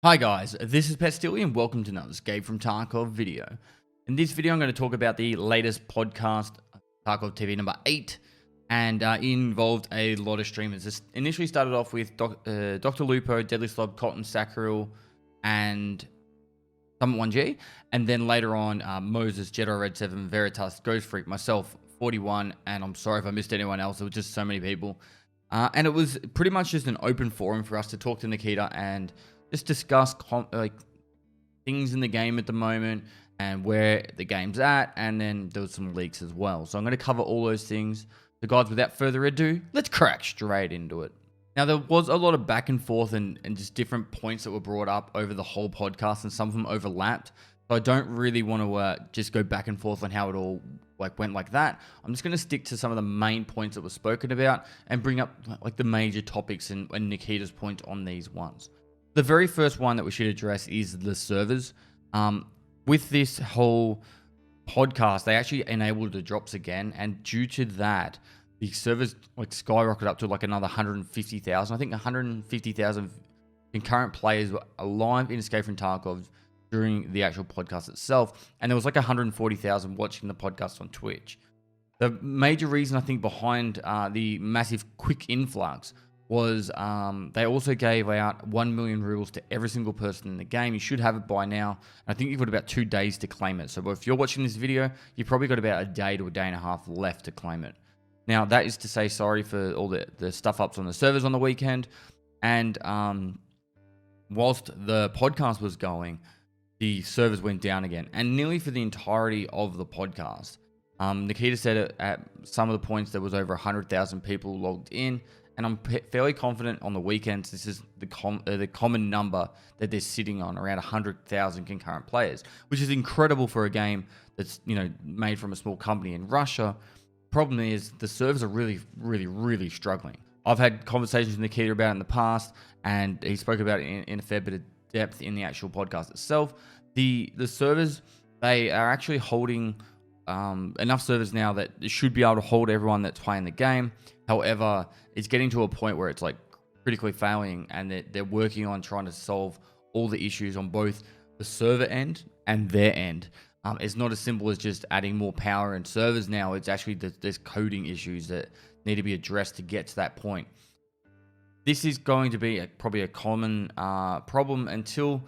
Hi guys, this is Pestily and welcome to another Escape from Tarkov video. In this video I'm going to talk about the latest podcast, TarkovTV number 8, and it involved a lot of streamers. This initially started off with Dr. Lupo, Deadly Slob, Cotton, Sakharil, and Summit 1G, and then later on Moses, Jedi Red 7, Veritas, Ghost Freak, myself, 41, and I'm sorry if I missed anyone else, there were just so many people. And it was pretty much just an open forum for us to talk to Nikita and just discuss things in the game at the moment and where the game's at, and then there was some leaks as well. So I'm going to cover all those things. So guys, without further ado, let's crack straight into it. Now, there was a lot of back and forth and just different points that were brought up over the whole podcast, and some of them overlapped. So I don't really want to just go back and forth on how it all went like that. I'm just going to stick to some of the main points that were spoken about and bring up the major topics and Nikita's point on these ones. The very first one that we should address is the servers. With this whole podcast, they actually enabled the drops again, and due to that, the servers skyrocketed up to another 150,000. I think 150,000 concurrent players were alive in Escape from Tarkov during the actual podcast itself, and there was 140,000 watching the podcast on Twitch. The major reason I think behind the massive quick influx was they also gave out 1 million rubles to every single person in the game. You should have it by now. I think you've got about 2 days to claim it. So if you're watching this video, you've probably got about a day to a day and a half left to claim it. Now, that is to say sorry for all the stuff ups on the servers on the weekend. And whilst the podcast was going, the servers went down again. And nearly for the entirety of the podcast, Nikita said at some of the points there was over 100,000 people logged in. And I'm fairly confident on the weekends this is the common number that they're sitting on, around 100,000 concurrent players, which is incredible for a game that's made from a small company in Russia. Problem is the servers are really struggling. I've had conversations with Nikita about it in the past, and he spoke about it in a fair bit of depth in the actual podcast itself. The servers, they are actually holding enough servers now that it should be able to hold everyone that's playing the game. However, it's getting to a point where it's critically failing, and they're working on trying to solve all the issues on both the server end and their end. It's not as simple as just adding more power and servers now. It's actually there's coding issues that need to be addressed to get to that point. This is going to be probably a common problem until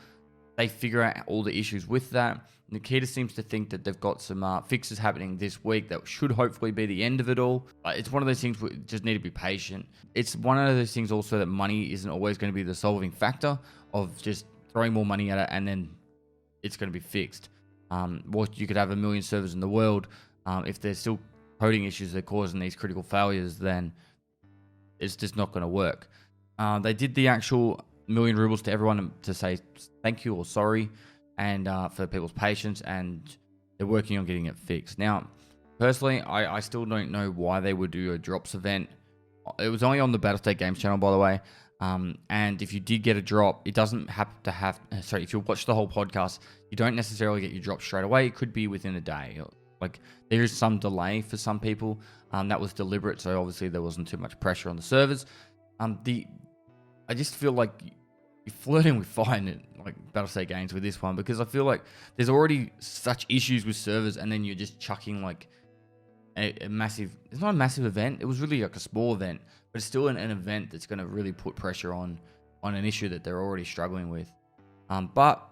they figure out all the issues with that. Nikita seems to think that they've got some fixes happening this week that should hopefully be the end of it all. It's one of those things we just need to be patient. It's one of those things also that money isn't always going to be the solving factor of just throwing more money at it and then it's going to be fixed. You could have 1 million servers in the world. If there's still coding issues that are causing these critical failures, then it's just not going to work. They did the actual 1 million rubles to everyone to say thank you or sorry, and for people's patience, and they're working on getting it fixed. Now, personally, I still don't know why they would do a drops event. It was only on the Battlestate Games channel, by the way, and if you did get a drop, it doesn't have to have... Sorry, if you watch the whole podcast, you don't necessarily get your drop straight away. It could be within a day. There is some delay for some people. That was deliberate, so obviously there wasn't too much pressure on the servers. I just feel like you're flirting with fire in Battlestate Games with this one, because I feel like there's already such issues with servers, and then you're just chucking a massive... It's not a massive event. It was really a small event, but it's still an event that's going to really put pressure on an issue that they're already struggling with. But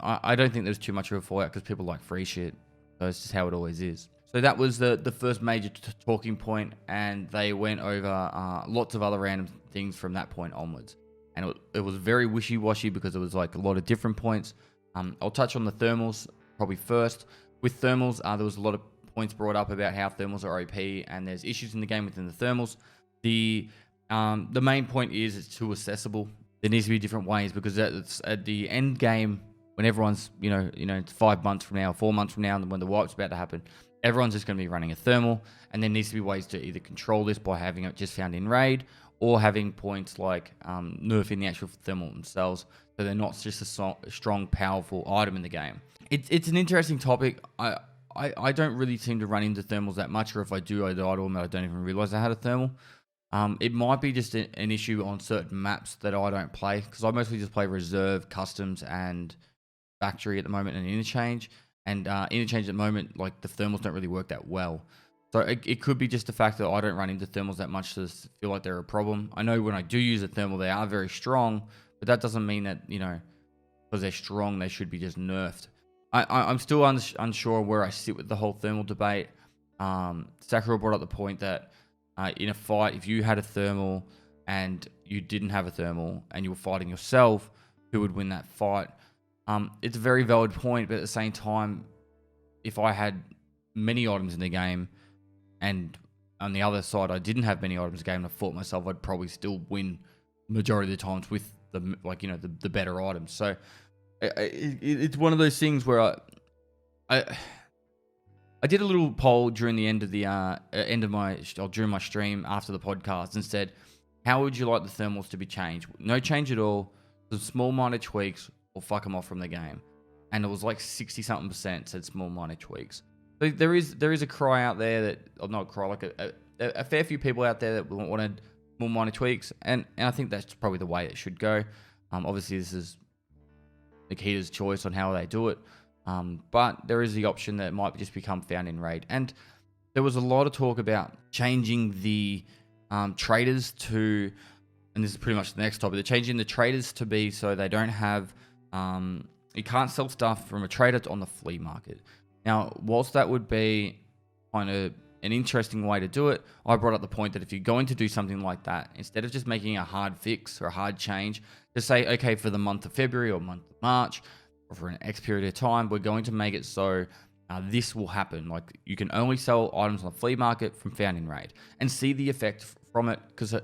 I don't think there's too much of a fallout because people like free shit. So it's just how it always is. So that was the first major talking point, and they went over lots of other random things from that point onwards. And it was very wishy-washy because it was a lot of different points. I'll touch on the thermals probably first. With thermals, there was a lot of points brought up about how thermals are OP, and there's issues in the game within the thermals. The main point is it's too accessible. There needs to be different ways, because it's at the end game when everyone's it's 5 months from now, 4 months from now, and when the wipe's about to happen, everyone's just going to be running a thermal, and there needs to be ways to either control this by having it just found in raid, or having points nerfing the actual thermal themselves, so they're not just a strong, powerful item in the game. It's an interesting topic. I don't really seem to run into thermals that much, or if I do, I die to them and I don't even realize I had a thermal. It might be just an issue on certain maps that I don't play, because I mostly just play reserve, customs, and factory at the moment, and interchange. And interchange at the moment, like the thermals don't really work that well. So it could be just the fact that I don't run into thermals that much to feel like they're a problem. I know when I do use a thermal, they are very strong, but that doesn't mean that, you know, because they're strong, they should be just nerfed. I'm still unsure where I sit with the whole thermal debate. Sakura brought up the point that in a fight, if you had a thermal and you didn't have a thermal and you were fighting yourself, who would win that fight? It's a very valid point, but at the same time, if I had many items in the game and on the other side I didn't have many items in the game and I fought myself, I'd probably still win majority of the times with the, like, you know, the better items. So it's one of those things where I did a little poll during the end of the during my stream after the podcast and said, how would you like the thermals to be changed? No change at all, some small minor tweaks, or fuck them off from the game. And it was like 60-something% said small minor tweaks. So there is a cry out there that, or not a cry, like a fair few people out there that wanted more minor tweaks, and I think that's probably the way it should go. Obviously this is Nikita's choice on how they do it, but there is the option that it might just become found in raid. And there was a lot of talk about changing the traders to, and this is pretty much the next topic, they're changing the traders to be so they don't have, you can't sell stuff from a trader on the flea market. Now, whilst that would be kind of an interesting way to do it, I brought up the point that if you're going to do something like that, instead of just making a hard fix or a hard change, just say, okay, for the month of February or month of March, or for an X period of time, we're going to make it so this will happen. Like, you can only sell items on the flea market from found in raid, and see the effect from it, because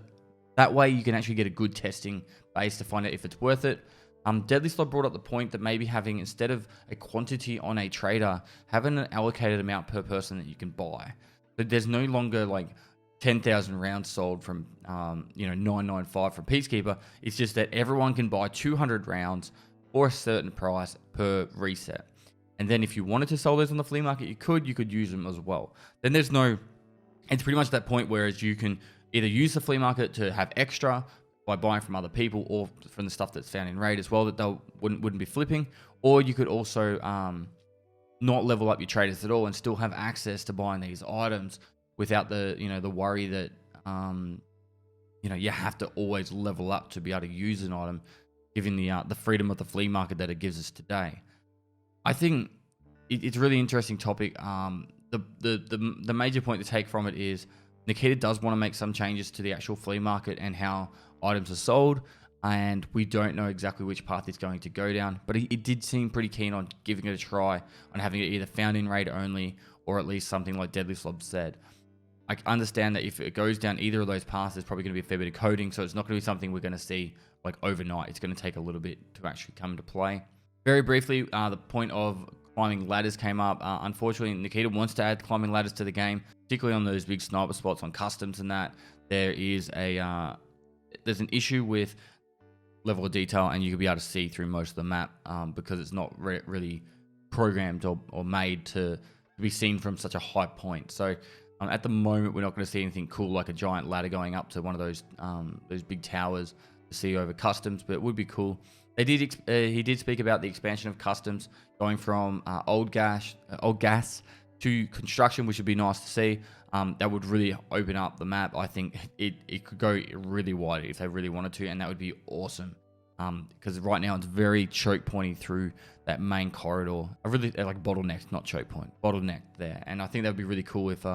that way you can actually get a good testing base to find out if it's worth it. Deadly Slot brought up the point that maybe having, instead of a quantity on a trader, having an allocated amount per person that you can buy. But there's no longer like 10,000 rounds sold from, 995 from Peacekeeper. It's just that everyone can buy 200 rounds for a certain price per reset. And then if you wanted to sell those on the flea market, you could use them as well. Then it's pretty much that point, whereas you can either use the flea market to have extra by buying from other people, or from the stuff that's found in raid as well that they wouldn't be flipping, or you could also not level up your traders at all and still have access to buying these items without the the worry that you have to always level up to be able to use an item, given the freedom of the flea market that it gives us today. I think it's a really interesting topic. The major point to take from it is Nikita does want to make some changes to the actual flea market and how items are sold, and we don't know exactly which path it's going to go down, but it did seem pretty keen on giving it a try, on having it either found in raid only, or at least something like Deadly Slob said. I understand that if it goes down either of those paths, there's probably going to be a fair bit of coding, so it's not going to be something we're going to see like overnight. It's going to take a little bit to actually come into play. Very briefly, the point of climbing ladders came up. Unfortunately, Nikita wants to add climbing ladders to the game, particularly on those big sniper spots on customs and that. There's an issue with level of detail, and you could be able to see through most of the map because it's not really programmed or made to be seen from such a high point. So at the moment, we're not going to see anything cool like a giant ladder going up to one of those big towers to see over customs, but it would be cool. He did speak about the expansion of customs going from old gas to construction, which would be nice to see. That would really open up the map. I think it could go really wide if they really wanted to, and that would be awesome. Because right now it's very choke pointy through that main corridor. I really like bottleneck, not choke point, bottleneck there. And I think that would be really cool if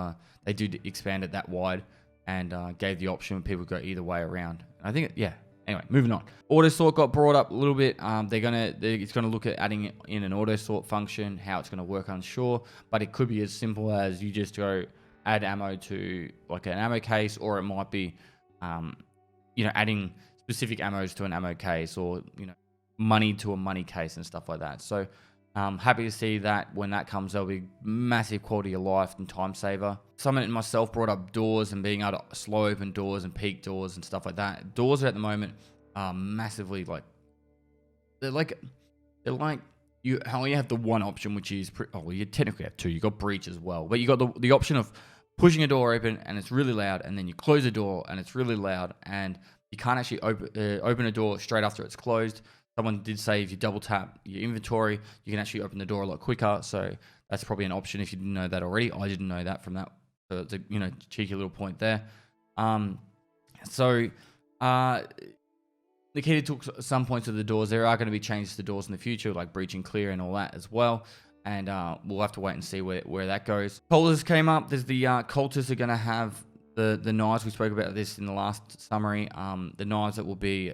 they did expand it that wide and gave the option people go either way around. I think, yeah. Anyway, moving on. Auto sort got brought up a little bit. It's gonna look at adding in an auto sort function. How it's gonna work, unsure, but it could be as simple as you just go add ammo to like an ammo case, or it might be, adding specific ammos to an ammo case, or money to a money case and stuff like that. So happy to see that when that comes, there'll be massive quality of life and time saver. Someone and myself brought up doors and being able to slow open doors and peak doors and stuff like that. Doors at the moment are massively they're like you only have the one option, which is you technically have two. You got breach as well, but you got the option of pushing a door open and it's really loud, and then you close a door and it's really loud, and you can't actually open a door straight after it's closed. Someone did say if you double tap your inventory, you can actually open the door a lot quicker. So that's probably an option if you didn't know that already. I didn't know that from that. So it's a cheeky little point there. Nikita took some points of the doors. There are going to be changes to doors in the future, like breach and clear and all that as well. And we'll have to wait and see where that goes. Cultists came up. There's the cultists are going to have the knives. We spoke about this in the last summary. The knives that will be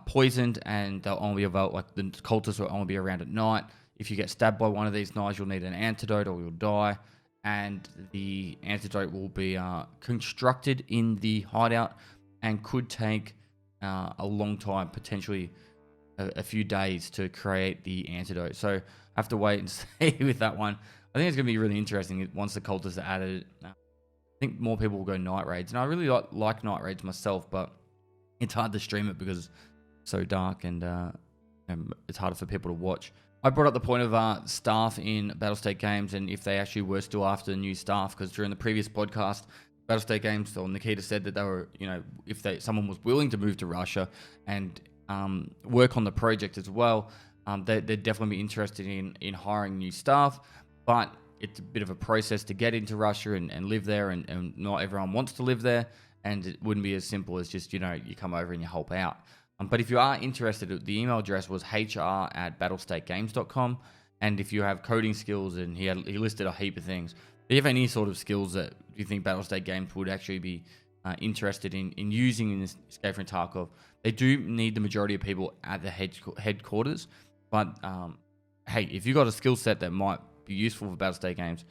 poisoned, and they'll only be about, like, the cultists will only be around at night. If you get stabbed by one of these knives, you'll need an antidote or you'll die. And the antidote will be constructed in the hideout and could take a long time, potentially a few days to create the antidote. So I have to wait and see with that one. I think it's going to be really interesting once the cultists are added. I think more people will go night raids, and I really like night raids myself, but it's hard to stream it because it's so dark and it's harder for people to watch. I brought up the point of staff in Battlestate Games and if they actually were still after new staff, because during the previous podcast, Battlestate Games, or Nikita said that they were, if someone was willing to move to Russia and work on the project as well, they'd definitely be interested in hiring new staff. But it's a bit of a process to get into Russia and live there, and not everyone wants to live there, and it wouldn't be as simple as just, you come over and you help out. But if you are interested, the email address was hr@battlestategames.com, and if you have coding skills, and he listed a heap of things. If you have any sort of skills that you think Battlestate Games would actually be interested in using in this Escape from Tarkov, they do need the majority of people at the headquarters. But hey, if you got a skill set that might be useful for Battlestate Games,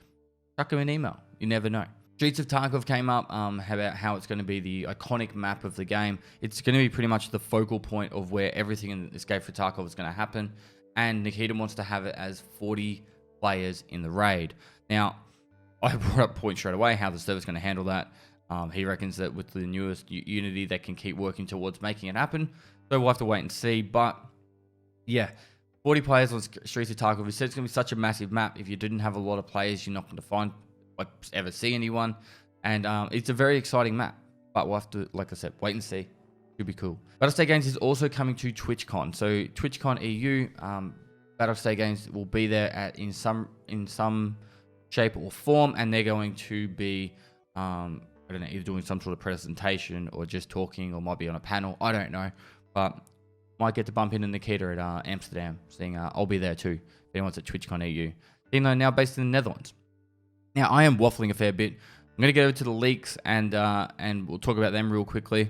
chuck them an email. You never know. Streets of Tarkov came up about how it's going to be the iconic map of the game. It's going to be pretty much the focal point of where everything in Escape from Tarkov is going to happen. And Nikita wants to have it as 40 players in the raid. Now, I brought up point straight away how the server's going to handle that. He reckons that with the newest Unity, they can keep working towards making it happen. So we'll have to wait and see. But yeah, 40 players on Streets of Tarkov. He said it's going to be such a massive map. If you didn't have a lot of players, you're not going to ever see anyone. And it's a very exciting map. But we'll have to, like I said, wait and see. Should be cool. Battlestate Games is also coming to Twitchcon. So Twitchcon EU, Battlestate Games will be there in some shape or form, and they're going to be I don't know, either doing some sort of presentation or just talking, or might be on a panel. I don't know, but might get to bump into Nikita at Amsterdam, seeing I'll be there too if anyone's at TwitchCon EU. Even though now based in the Netherlands. Now I am waffling a fair bit. I'm going to get over to the leaks and we'll talk about them real quickly.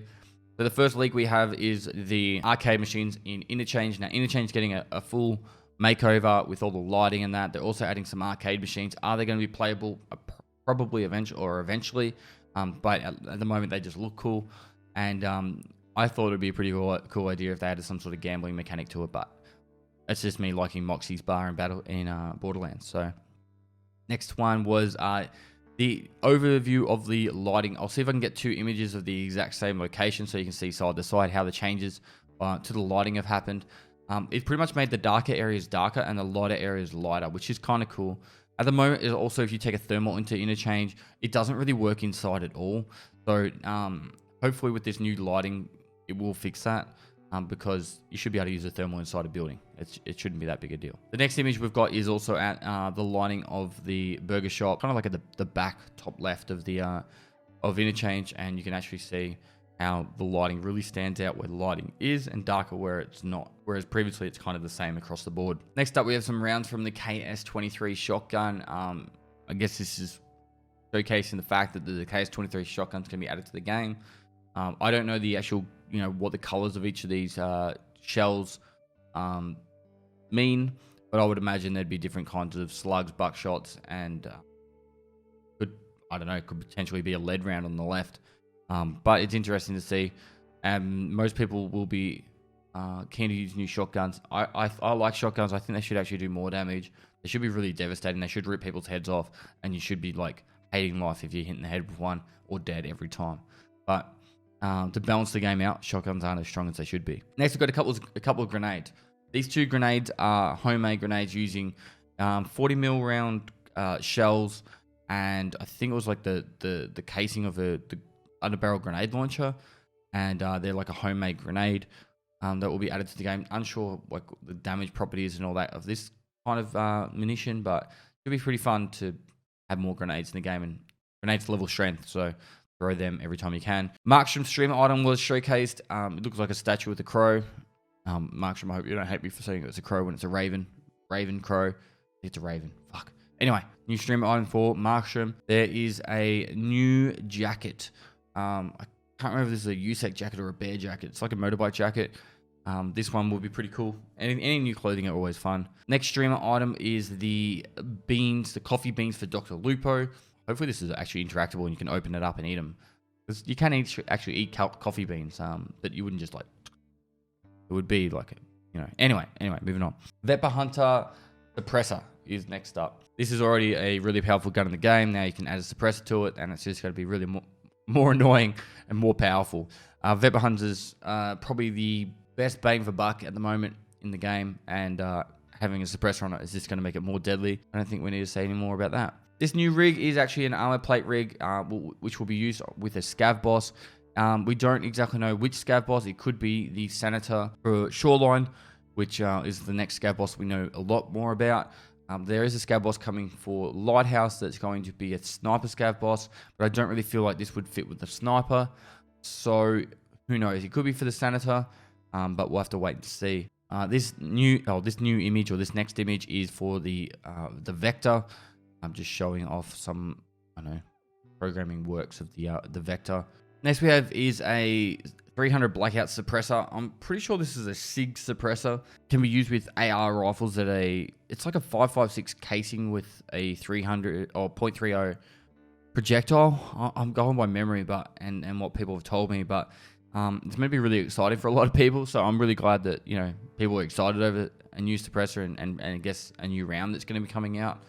So the first leak we have is the arcade machines in Interchange. Now Interchange is getting a full makeover with all the lighting and that. They're also adding some arcade machines. Are they going to be playable? Probably eventually. But at the moment they just look cool. And I thought it would be a pretty cool idea if they added some sort of gambling mechanic to it. But it's just me liking Moxie's bar in Borderlands. So next one was the overview of the lighting. I'll see if I can get two images of the exact same location so you can see side to side how the changes to the lighting have happened. It pretty much made the darker areas darker and the lighter areas lighter, which is kind of cool. At the moment, also, if you take a thermal into Interchange, it doesn't really work inside at all. So hopefully with this new lighting, it will fix that because you should be able to use a thermal inside a building. It shouldn't be that big a deal. The next image we've got is also at the lighting of the burger shop, kind of like at the back top left of the of Interchange, and you can actually see how the lighting really stands out where the lighting is and darker where it's not, whereas previously it's kind of the same across the board. Next up, we have some rounds from the KS-23 shotgun. I guess this is showcasing the fact that the KS-23 shotgun is going to be added to the game. I don't know the actual, what the colors of each of these shells mean, but I would imagine there'd be different kinds of slugs, buckshots, and could potentially be a lead round on the left. But it's interesting to see. Most people will be keen to use new shotguns. I like shotguns. I think they should actually do more damage. They should be really devastating. They should rip people's heads off, and you should be like hating life if you're hitting the head with one or dead every time. But to balance the game out, shotguns aren't as strong as they should be. Next, we've got a couple of grenades. These two grenades are homemade grenades using 40 mil round shells and I think it was like the casing of the underbarrel grenade launcher, and they're like a homemade grenade that will be added to the game. Unsure like the damage properties and all that of this kind of munition, but it'll be pretty fun to have more grenades in the game, and grenades level strength, so throw them every time you can. Markstrom streamer item was showcased. It looks like a statue with a crow. Markstrom, I hope you don't hate me for saying it's a crow when it's a raven. Raven crow. It's a raven. Fuck. Anyway, new streamer item for Markstrom. There is a new jacket. I can't remember if this is a USEC jacket or a bear jacket. It's like a motorbike jacket. This one will be pretty cool. Any new clothing are always fun. Next streamer item is the beans, the coffee beans for Dr. Lupo. Hopefully this is actually interactable and you can open it up and eat them. Because you can actually eat coffee beans, but you wouldn't just like... It would be like, Anyway, moving on. Vepr Hunter Suppressor is next up. This is already a really powerful gun in the game. Now you can add a suppressor to it, and it's just going to be really more annoying and more powerful. Vepr Hunter's probably the best bang for buck at the moment in the game, and having a suppressor on it is just going to make it more deadly. I don't think we need to say any more about that. This new rig is actually an armor plate rig, which will be used with a scav boss. We don't exactly know which scav boss. It could be the Senator for Shoreline, which is the next scav boss we know a lot more about. There is a scav boss coming for Lighthouse that's going to be a sniper scav boss, but I don't really feel like this would fit with the sniper. So who knows? It could be for the Senator, but we'll have to wait and see. This new image, or this next image, is for the Vector. I'm just showing off some, programming works of the Vector. Next we have is a 300 blackout suppressor. I'm pretty sure this is a SIG suppressor. Can be used with AR rifles at it's like a 5.56 casing with a 300 or .30 projectile. I'm going by memory, and what people have told me, but it's going to be really exciting for a lot of people. So I'm really glad that people are excited over a new suppressor and I guess a new round that's going to be coming out.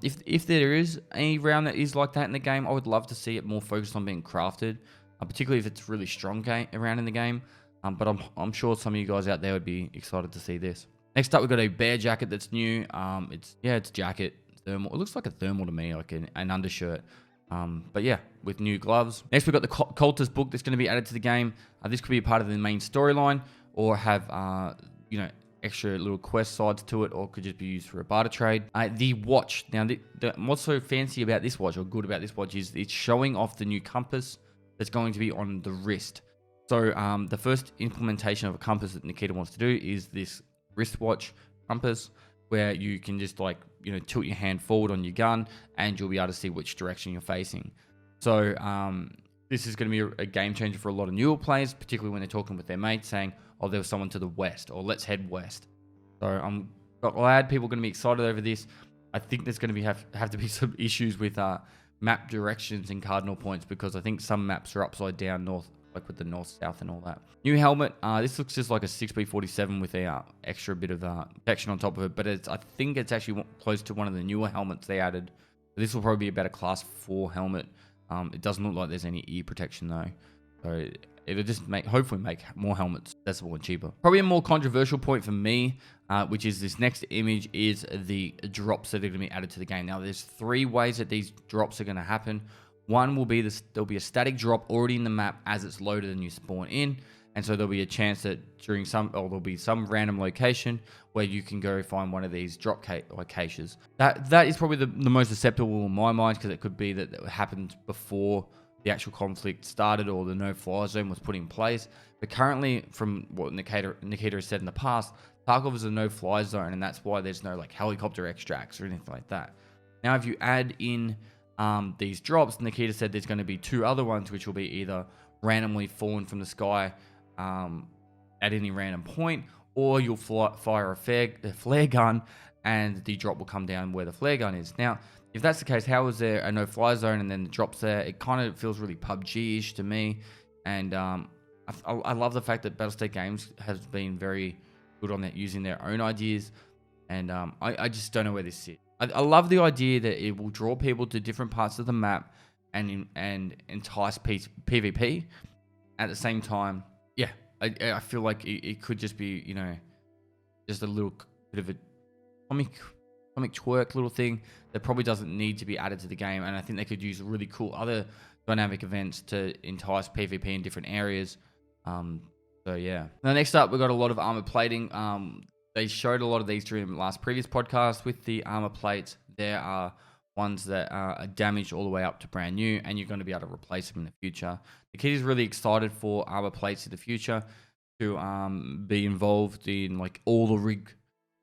If there is a round that is like that in the game, I would love to see it more focused on being crafted, particularly if it's a really strong round in the game. But I'm sure some of you guys out there would be excited to see this. Next up, we've got a bear jacket that's new. It's jacket thermal. It looks like a thermal to me, like an undershirt. But yeah, with new gloves. Next, we've got the Cultist book that's going to be added to the game. This could be a part of the main storyline, or have extra little quest sides to it, or could just be used for a barter trade. The watch. Now, what's so fancy about this watch, or good about this watch, is it's showing off the new compass that's going to be on the wrist. So the first implementation of a compass that Nikita wants to do is this wristwatch compass, where you can just tilt your hand forward on your gun and you'll be able to see which direction you're facing. So this is going to be a game changer for a lot of newer players, particularly when they're talking with their mates saying, oh, there was someone to the west, or let's head west. So I'm glad people are going to be excited over this. I think there's going to have to be some issues with map directions and cardinal points, because I think some maps are upside down north, like with the north-south and all that. New helmet. This looks just like a 6B47 with a extra bit of protection on top of it, but I think it's actually close to one of the newer helmets they added. This will probably be about a class 4 helmet. It doesn't look like there's any ear protection though. So it'll just hopefully make more helmets accessible and cheaper. Probably a more controversial point for me, which is this next image, is the drops that are going to be added to the game. Now, there's 3 ways that these drops are going to happen. One will be there'll be a static drop already in the map as it's loaded and you spawn in. And so there'll be a chance that there'll be some random location where you can go find one of these drop caches. That is probably the most acceptable in my mind, because it could be that it happened before the actual conflict started or the no-fly zone was put in place. But currently, from what Nikita has said in the past, Tarkov is a no-fly zone, and that's why there's no helicopter extracts or anything like that. Now, if you add in these drops, Nikita said there's going to be 2 other ones, which will be either randomly fallen from the sky at any random point, or you'll fire a flare gun and the drop will come down where the flare gun is. Now, if that's the case, how is there a no-fly zone and then the drops there? It kind of feels really PUBG-ish to me. And I love the fact that Battlestate Games has been very good on that, using their own ideas. And I just don't know where this sits. I love the idea that it will draw people to different parts of the map and entice PvP. At the same time, yeah, I feel like it could just be, just a little bit of a comic atomic twerk little thing that probably doesn't need to be added to the game. And I think they could use really cool other dynamic events to entice PvP in different areas. So yeah. Now next up, we've got a lot of armor plating. They showed a lot of these during the previous podcast with the armor plates. There are ones that are damaged all the way up to brand new, and you're going to be able to replace them in the future. The kid is really excited for armor plates in the future to be involved in like all the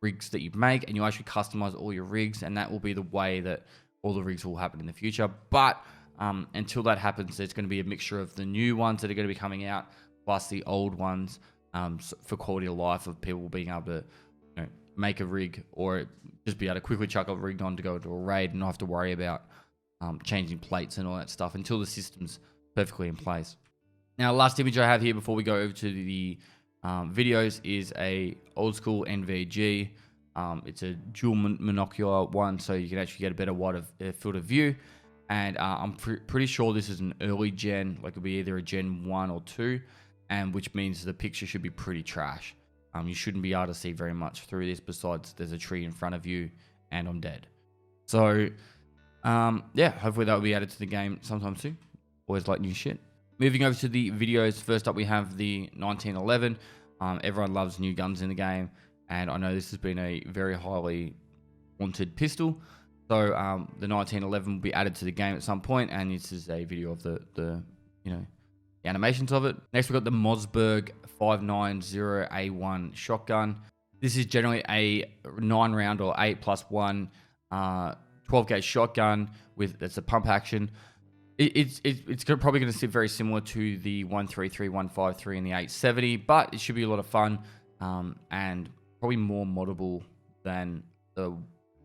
rigs that you make, and you actually customize all your rigs, and that will be the way that all the rigs will happen in the future. But until that happens, there's going to be a mixture of the new ones that are going to be coming out plus the old ones for quality of life of people being able to make a rig or just be able to quickly chuck a rig on to go to a raid and not have to worry about changing plates and all that stuff until the system's perfectly in place. Now, last image I have here before we go over to the videos is a old school NVG. It's a dual monocular one, so you can actually get a better wide field of view. And I'm pretty sure this is an early gen, like it'll be either a gen 1 or 2, and which means the picture should be pretty trash. You shouldn't be able to see very much through this besides there's a tree in front of you and I'm dead. So, yeah, hopefully that will be added to the game sometime soon. Always like new shit. Moving over to the videos, first up we have the 1911. Everyone loves new guns in the game, and I know this has been a very highly wanted pistol. So the 1911 will be added to the game at some point, and this is a video of the animations of it. Next, we've got the Mossberg 590A1 shotgun. This is generally a 9-round or 8+1 12 gauge shotgun with it's a pump action. It's probably going to sit very similar to the 133, 153, and the 870, but it should be a lot of fun and probably more moddable than the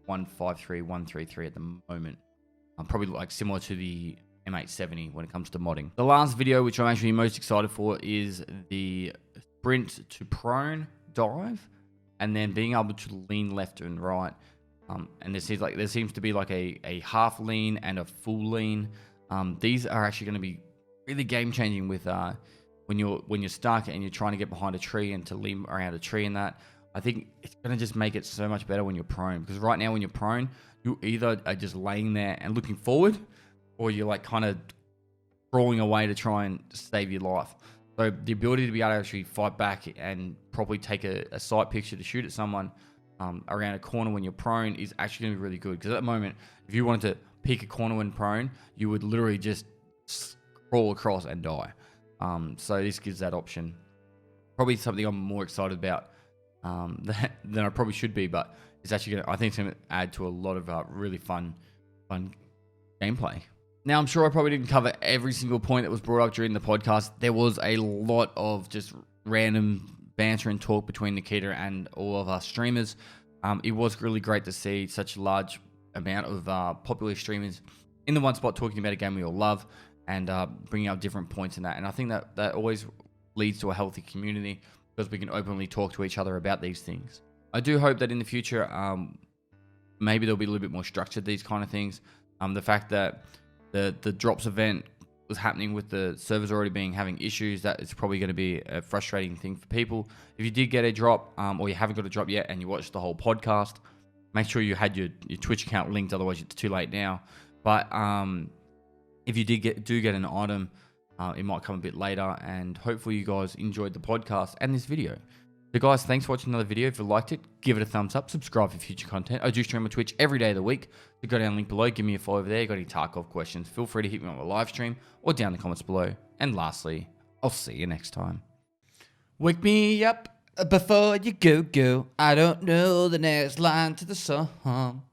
153, 133 at the moment. Probably like similar to the M870 when it comes to modding. The last video, which I'm actually most excited for, is the sprint to prone dive, and then being able to lean left and right. And there seems to be like a half lean and a full lean. These are actually going to be really game changing with when you're stuck and you're trying to get behind a tree and to lean around a tree and that. I think it's going to just make it so much better when you're prone, because right now when you're prone, you either are just laying there and looking forward, or you're like kind of crawling away to try and save your life. So the ability to be able to actually fight back and probably take a sight picture to shoot at someone around a corner when you're prone is actually going to be really good. Because at the moment, if you wanted to peek a corner when prone, you would literally just crawl across and die. So this gives that option. Probably something I'm more excited about than I probably should be, but it's actually I think it's going to add to a lot of really fun gameplay. Now, I'm sure I probably didn't cover every single point that was brought up during the podcast. There was a lot of just random banter and talk between Nikita and all of our streamers. It was really great to see such a large amount of popular streamers in the one spot talking about a game we all love and bringing up different points in that. And I think that always leads to a healthy community because we can openly talk to each other about these things. I do hope that in the future, maybe there'll be a little bit more structure to these kind of things. The fact that the drops event was happening with the servers already having issues, that it's probably going to be a frustrating thing for people. If you did get a drop or you haven't got a drop yet and you watched the whole podcast, make sure you had your Twitch account linked, otherwise it's too late now. But if you do get an item, it might come a bit later, and hopefully you guys enjoyed the podcast and this video. So guys, thanks for watching another video. If you liked it, give it a thumbs up, subscribe for future content. I do stream on Twitch every day of the week. So go down the link below, give me a follow over there. Got any Tarkov questions, feel free to hit me on the live stream or down in the comments below. And lastly, I'll see you next time. Wake me up before you go. I don't know the next line to the song.